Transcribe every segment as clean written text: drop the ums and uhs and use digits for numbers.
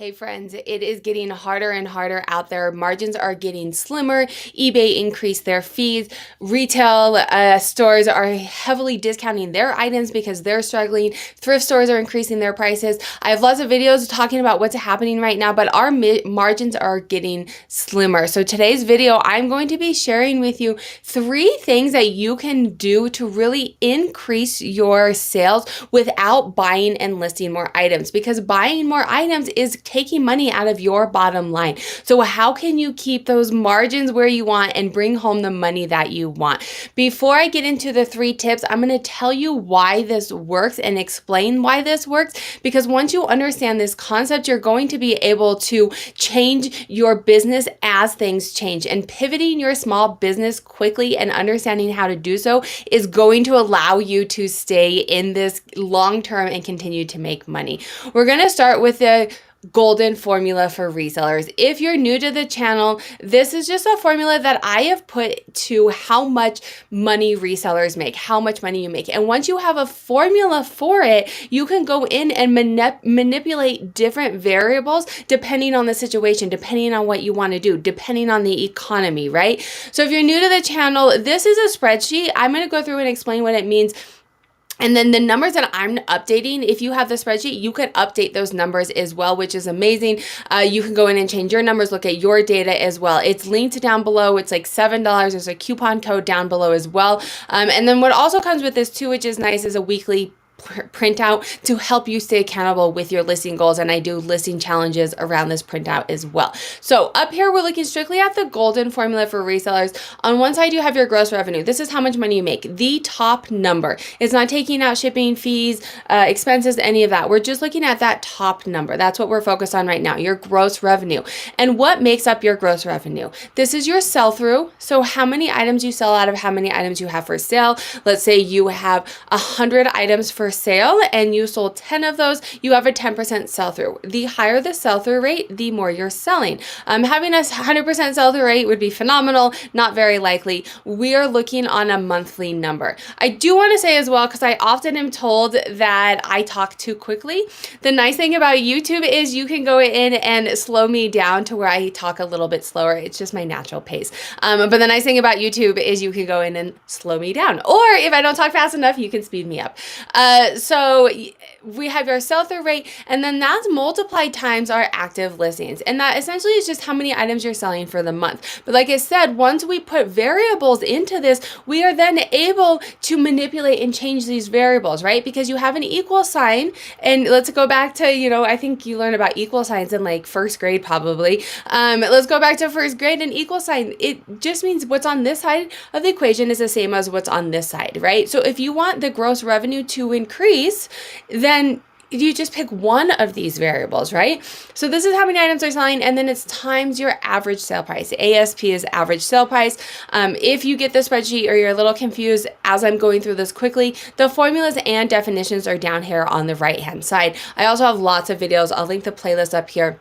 Hey friends, it is getting harder and harder out there. Margins are getting slimmer. eBay increased their fees. Retail stores are heavily discounting their items because they're struggling. Thrift stores are increasing their prices. I have lots of videos talking about what's happening right now, but our margins are getting slimmer. So today's video, I'm going to be sharing with you 3 things that you can do to really increase your sales without buying and listing more items, because buying more items is taking money out of your bottom line. So how can you keep those margins where you want and bring home the money that you want? Before I get into the 3 tips, I'm going to tell you why this works and explain why this works, because once you understand this concept, you're going to be able to change your business as things change, and pivoting your small business quickly and understanding how to do so is going to allow you to stay in this long term and continue to make money. We're going to start with the golden formula for resellers. If you're new to the channel, this is just a formula that I have put to how much money resellers make, how much money you make. And once you have a formula for it, you can go in and manipulate different variables depending on the situation, depending on what you want to do, depending on the economy, right? So if you're new to the channel, this is a spreadsheet. I'm going to go through and explain what it means. And then the numbers that I'm updating, if you have the spreadsheet, you could update those numbers as well, which is amazing. You can go in and change your numbers, look at your data as well. It's linked down below. It's like $7. There's a coupon code down below as well. And then what also comes with this too, which is nice, is a weekly printout to help you stay accountable with your listing goals. And I do listing challenges around this printout as well. So up here, we're looking strictly at the golden formula for resellers. On one side, you have your gross revenue. This is how much money you make. The top number. It's not taking out shipping fees, expenses, any of that. We're just looking at that top number. That's what we're focused on right now, your gross revenue. And what makes up your gross revenue? This is your sell-through. So how many items you sell out of how many items you have for sale. Let's say you have 100 items for sale and you sold 10 of those, you have a 10% sell-through. The higher the sell-through rate, the more you're selling. Having a 100% sell-through rate would be phenomenal, not very likely. We are looking on a monthly number. I do want to say as well, because I often am told that I talk too quickly. The nice thing about YouTube is you can go in and slow me down to where I talk a little bit slower. It's just my natural pace. But the nice thing about YouTube is you can go in and slow me down. Or if I don't talk fast enough, you can speed me up. So we have our sell-through rate, and then that's multiplied times our active listings. And that essentially is just how many items you're selling for the month. But like I said, once we put variables into this, we are then able to manipulate and change these variables, right? Because you have an equal sign, and let's go back to, I think you learn about equal signs in like first grade probably. Let's go back to first grade. An equal sign, it just means what's on this side of the equation is the same as what's on this side, right? So if you want the gross revenue to increase, then you just pick one of these variables, right? So this is how many items are selling, and then it's times your average sale price. ASP is average sale price. If you get the spreadsheet or you're a little confused as I'm going through this quickly, the formulas and definitions are down here on the right-hand side. I also have lots of videos. I'll link the playlist up here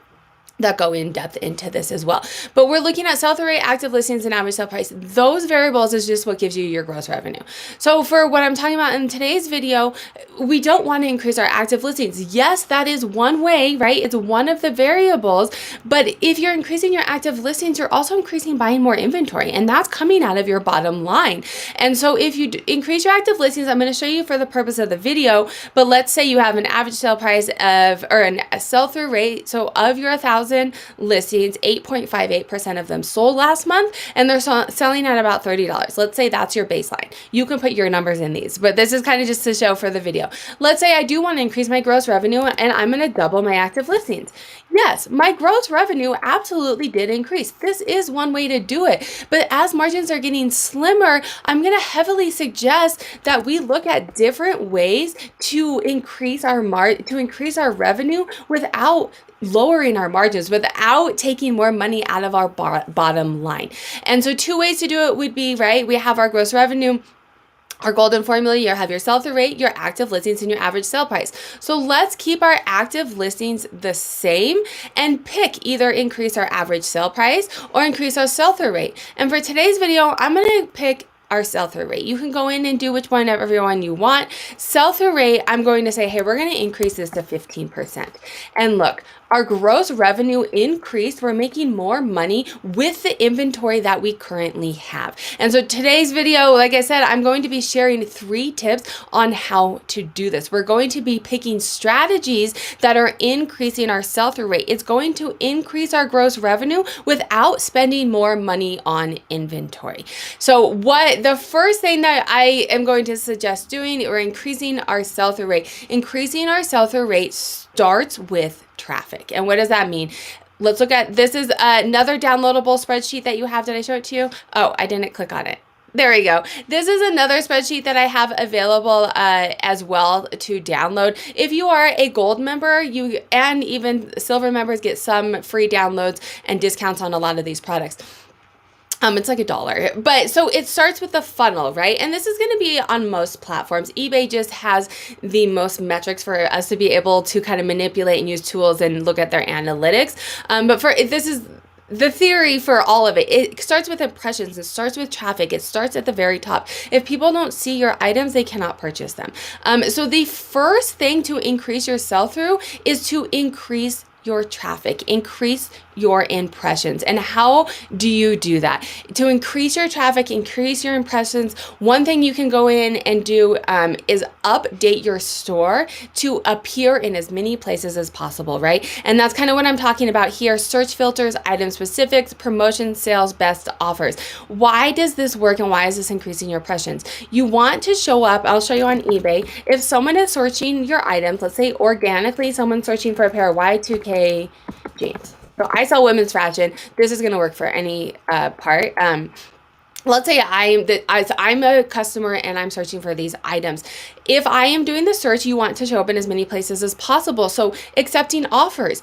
that go in depth into this as well. But we're looking at sell-through rate, active listings, and average sale price. Those variables is just what gives you your gross revenue. So for what I'm talking about in today's video, we don't want to increase our active listings. Yes, that is one way, right? It's one of the variables. But if you're increasing your active listings, you're also increasing buying more inventory, and that's coming out of your bottom line. And so if you increase your active listings, I'm going to show you for the purpose of the video, but let's say you have an average sale price of, or a sell-through rate. So of your 1,000 listings, 8.58% of them sold last month, and they're selling at about $30. Let's say that's your baseline. You can put your numbers in these, but this is kind of just to show for the video. Let's say I do want to increase my gross revenue and I'm going to double my active listings. Yes, my gross revenue absolutely did increase. This is one way to do it. But as margins are getting slimmer, I'm going to heavily suggest that we look at different ways to increase our revenue without lowering our margins, without taking more money out of our bottom line. And so 2 ways to do it would be, right? We have our gross revenue, our golden formula. You have your sell-through rate, your active listings, and your average sale price. So let's keep our active listings the same and pick either increase our average sale price or increase our sell-through rate. And for today's video, I'm going to pick our sell-through rate. You can go in and do which one, everyone you want. Sell-through rate, I'm going to say, hey, we're going to increase this to 15%. And look, our gross revenue increased. We're making more money with the inventory that we currently have. And so today's video, like I said, I'm going to be sharing 3 tips on how to do this. We're going to be picking strategies that are increasing our sell-through rate. It's going to increase our gross revenue without spending more money on inventory. So the first thing that I am going to suggest doing, we're increasing our sell-through rate. Increasing our sell-through rate starts with traffic. And what does that mean? Let's look at, this is another downloadable spreadsheet that you have. Did I show it to you? Oh, I didn't click on it. There we go. This is another spreadsheet that I have available as well to download. If you are a gold member, you and even silver members get some free downloads and discounts on a lot of these products. It's like $1. But so it starts with the funnel, right? And this is going to be on most platforms. eBay just has the most metrics for us to be able to kind of manipulate and use tools and look at their analytics. But this is the theory for all of it. It starts with impressions. It starts with traffic. It starts at the very top. If people don't see your items, they cannot purchase them. So the first thing to increase your sell-through is to increase your traffic, increase your impressions. And how do you do that? To increase your traffic, increase your impressions, one thing you can go in and do is update your store to appear in as many places as possible, right? And that's kind of what I'm talking about here. Search filters, item specifics, promotion, sales, best offers. Why does this work and why is this increasing your impressions? You want to show up, I'll show you on eBay, if someone is searching your items, let's say organically, someone's searching for a pair of Y2K jeans. So I sell women's fashion. This is going to work for any part. Let's say I'm a customer and I'm searching for these items. If I am doing the search, you want to show up in as many places as possible. So accepting offers.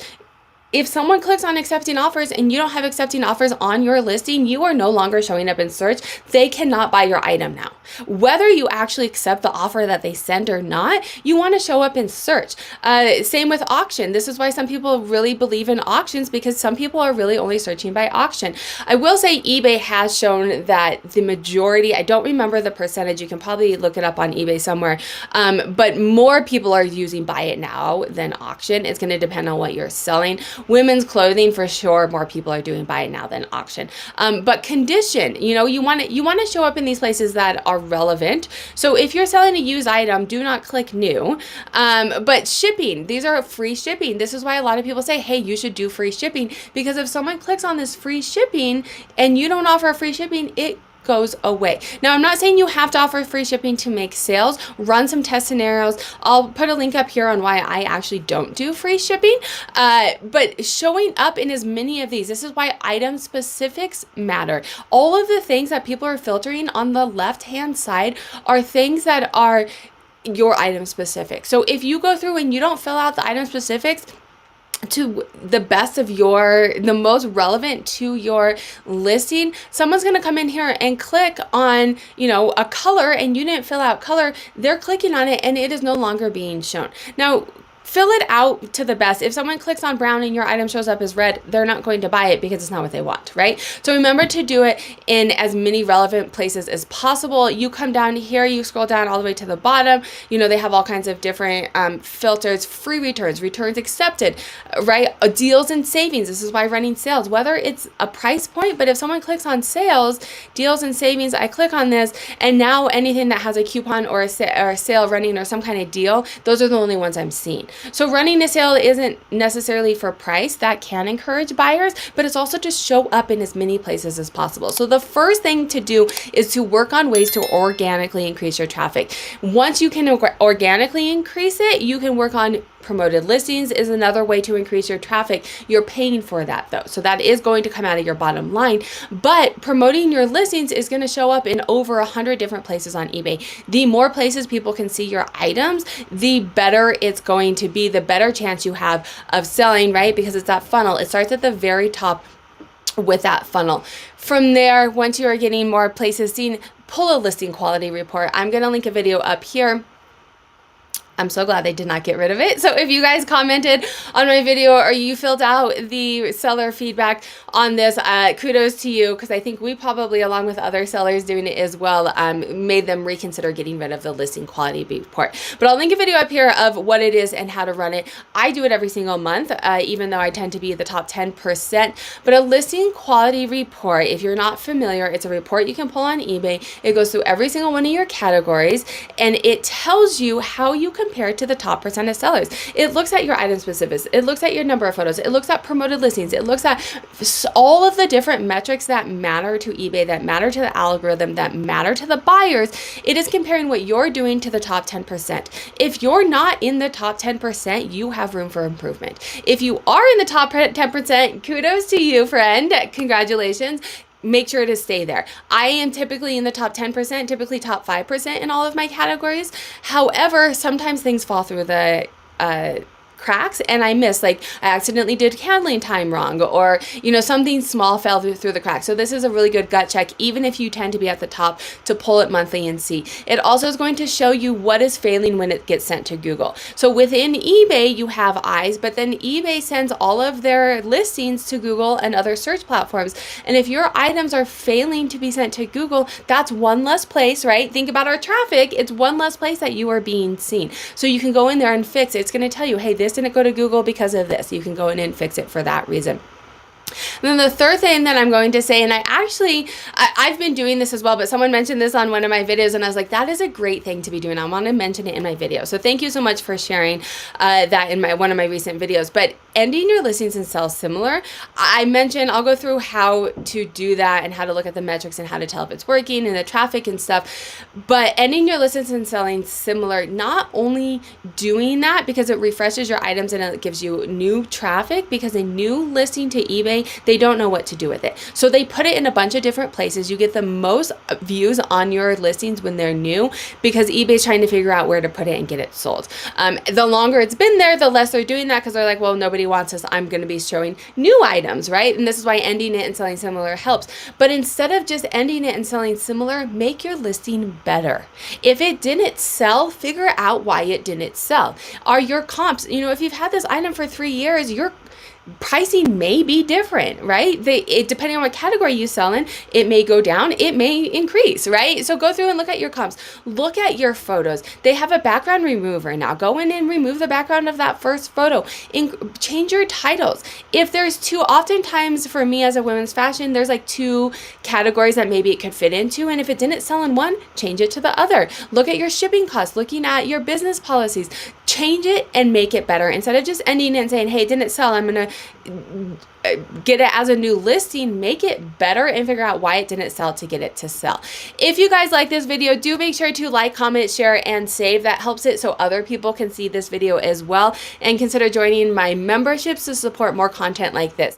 If someone clicks on accepting offers and you don't have accepting offers on your listing, you are no longer showing up in search. They cannot buy your item now. Whether you actually accept the offer that they send or not, you want to show up in search. Same with auction. This is why some people really believe in auctions, because some people are really only searching by auction. I will say eBay has shown that the majority, I don't remember the percentage, you can probably look it up on eBay somewhere, but more people are using buy it now than auction. It's going to depend on what you're selling. Women's clothing, for sure, more people are doing buy it now than auction. But condition, you want to show up in these places that are relevant. So if you're selling a used item, do not click new. But shipping, these are free shipping. This is why a lot of people say, hey, you should do free shipping, because if someone clicks on this free shipping and you don't offer free shipping, it goes away. Now, I'm not saying you have to offer free shipping to make sales. Run some test scenarios. I'll put a link up here on why I actually don't do free shipping. But showing up in as many of these, this is why item specifics matter. All of the things that people are filtering on the left-hand side are things that are your item specific. So if you go through and you don't fill out the item specifics to the best of the most relevant to your listing, someone's going to come in here and click on, a color, and you didn't fill out color. They're clicking on it and it is no longer being shown. Now, fill it out to the best. If someone clicks on brown and your item shows up as red, they're not going to buy it because it's not what they want, right? So remember to do it in as many relevant places as possible. You come down here, you scroll down all the way to the bottom. They have all kinds of different filters, free returns, returns accepted, right? Deals and savings. This is why running sales, whether it's a price point, but if someone clicks on sales, deals and savings, I click on this, and now anything that has a coupon or a sale running or some kind of deal, those are the only ones I'm seeing. So running a sale isn't necessarily for price. That can encourage buyers, but it's also to show up in as many places as possible. So the first thing to do is to work on ways to organically increase your traffic. Once you can organically increase it, you can work on promoted listings is another way to increase your traffic. You're paying for that though. So that is going to come out of your bottom line, but promoting your listings is going to show up in over 100 different places on eBay. The more places people can see your items, the better it's going to be, the better chance you have of selling, right? Because it's that funnel. It starts at the very top with that funnel. From there, once you are getting more places seen, pull a listing quality report. I'm going to link a video up here I'm so glad they did not get rid of it. So if you guys commented on my video or you filled out the seller feedback on this, kudos to you, because I think we probably, along with other sellers doing it as well, made them reconsider getting rid of the listing quality report. But I'll link a video up here of what it is and how to run it. I do it every single month, even though I tend to be the top 10%. But a listing quality report, if you're not familiar, it's a report you can pull on eBay. It goes through every single one of your categories, and it tells you how you compare to the top percent of sellers. It looks at your item specifics. It looks at your number of photos. It looks at promoted listings. It looks at all of the different metrics that matter to eBay, that matter to the algorithm, that matter to the buyers. It is comparing what you're doing to the top 10%. If you're not in the top 10%, you have room for improvement. If you are in the top 10%, kudos to you, friend. Congratulations. Make sure to stay there. I am typically in the top 10%, typically top 5% in all of my categories. However, sometimes things fall through the cracks and I miss, like I accidentally did handling time wrong, or something small fell through the cracks. So this is a really good gut check, even if you tend to be at the top, to pull it monthly and see. It also is going to show you what is failing when it gets sent to Google. So within eBay you have eyes, but then eBay sends all of their listings to Google and other search platforms. And if your items are failing to be sent to Google, that's one less place, right? Think about our traffic. It's one less place that you are being seen. So you can go in there and fix it. It's going to tell you, hey, this didn't go to Google because of this. You can go in and fix it for that reason. And then the third thing that I'm going to say, and I've been doing this as well, but someone mentioned this on one of my videos and I was like, that is a great thing to be doing. I want to mention it in my video. So thank you so much for sharing that in one of my recent videos. But ending your listings and sales similar, I'll go through how to do that and how to look at the metrics and how to tell if it's working and the traffic and stuff. But ending your listings and selling similar, not only doing that because it refreshes your items and it gives you new traffic, because a new listing to eBay, they don't know what to do with it. So they put it in a bunch of different places. You get the most views on your listings when they're new, because eBay's trying to figure out where to put it and get it sold. The longer it's been there, the less they're doing that, because they're like, well, nobody wants this. I'm going to be showing new items, right? And this is why ending it and selling similar helps. But instead of just ending it and selling similar, make your listing better. If it didn't sell, figure out why it didn't sell. Are your comps, if you've had this item for 3 years, your pricing may be different, right? Depending on what category you sell in, it may go down, it may increase, right? So go through and look at your comps. Look at your photos. They have a background remover now. Go in and remove the background of that first photo. Change your titles. If there's oftentimes for me as a women's fashion, there's like 2 categories that maybe it could fit into. And if it didn't sell in one, change it to the other. Look at your shipping costs, looking at your business policies. Change it and make it better. Instead of just ending it and saying, hey, it didn't sell, I'm going to get it as a new listing. Make it better and figure out why it didn't sell to get it to sell. If you guys like this video, do make sure to like, comment, share, and save. That helps it so other people can see this video as well. And consider joining my memberships to support more content like this.